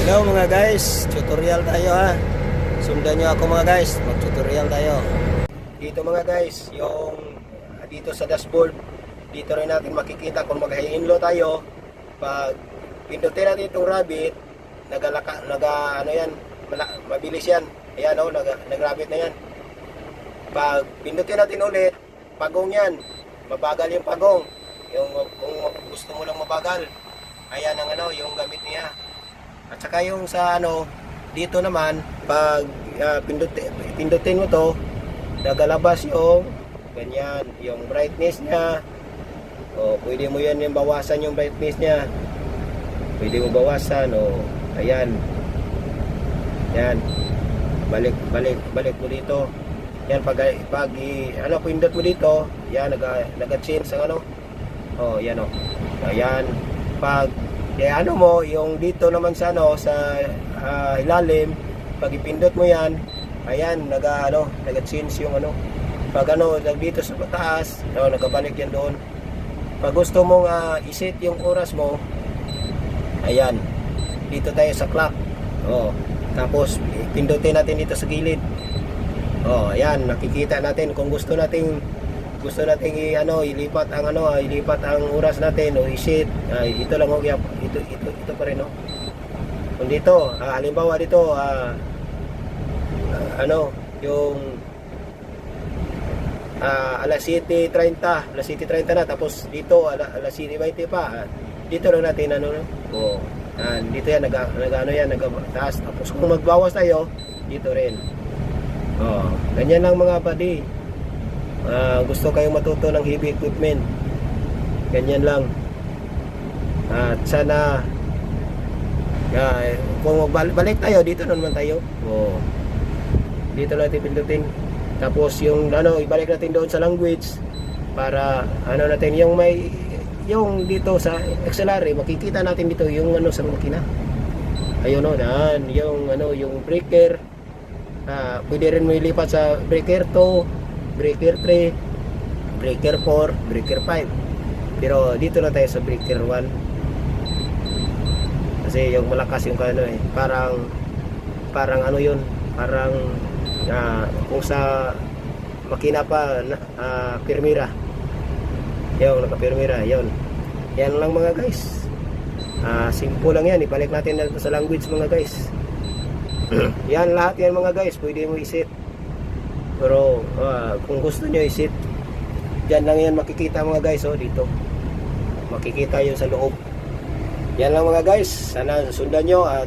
Hello mga guys, tutorial tayo ha. Sundan nyo ako mga guys, mag-tutorial tayo. Dito mga guys, yung dito sa dashboard, dito rin natin makikita kung mag-high low tayo. Pag pindutin natin itong rabbit, ano yan, mabilis yan. Ayan o, nag-rabbit na yan. Pag pindutin natin ulit, pagong yan, mabagal yung pagong. Yung kung gusto mo lang mabagal, ayan ang ano, yung gamit niya. At saka yung sa ano, dito naman, pag pindutin mo to, nagalabas yung ganyan, yung brightness niya. O pwede mo yan yung bawasan yung brightness niya. Pwede mo bawasan o ayan. Yan. Balik mo dito. Yan pag ano pindot mo dito, yan naga-change ang ano. Oh, yan oh. Ayan. Pag ano mo, yung dito naman sa ano, sa ilalim, pag ipindot mo yan, ayan, naga-change yung ano. Pag ano, dito sa taas, nagabalik yan doon. Pag gusto mong iset yung oras mo, ayan, dito tayo sa clock. Oh, tapos pindutin natin dito sa gilid. Oh, ayan, nakikita natin kung gusto nating ilipat ang oras natin o iset. Ito lang ito pa rin kung dito halimbawa dito yung alas 7:30 na, tapos dito alas 7:20 pa, dito lang natin dito yan nagtaas, tapos kung magbawas tayo dito rin. Ganyan lang mga buddy. Gusto kayong matuto ng heavy equipment, ganyan lang. At sana kung balik tayo dito naman tayo, dito natin pindutin, tapos yung ibalik natin doon sa language para natin yung dito sa XLR, makikita natin dito yung sa makina. Ayun yung breaker, pwede rin mo ilipat sa breaker 2, breaker 3, breaker 4, breaker 5. Pero dito lang tayo sa breaker 1. Kasi yung malakas yung parang ano yun, parang kung sa makina pa pirmira. Yung naka-pirmira, yun. Yan lang mga guys. Simple lang yan. Ibalik natin sa language mga guys. Yan lahat yan mga guys, pwede mo iset. Pero kung gusto nyo isit, dyan lang yan makikita mga guys. Dito makikita yun sa loob. Yan lang mga guys, sana sundan nyo at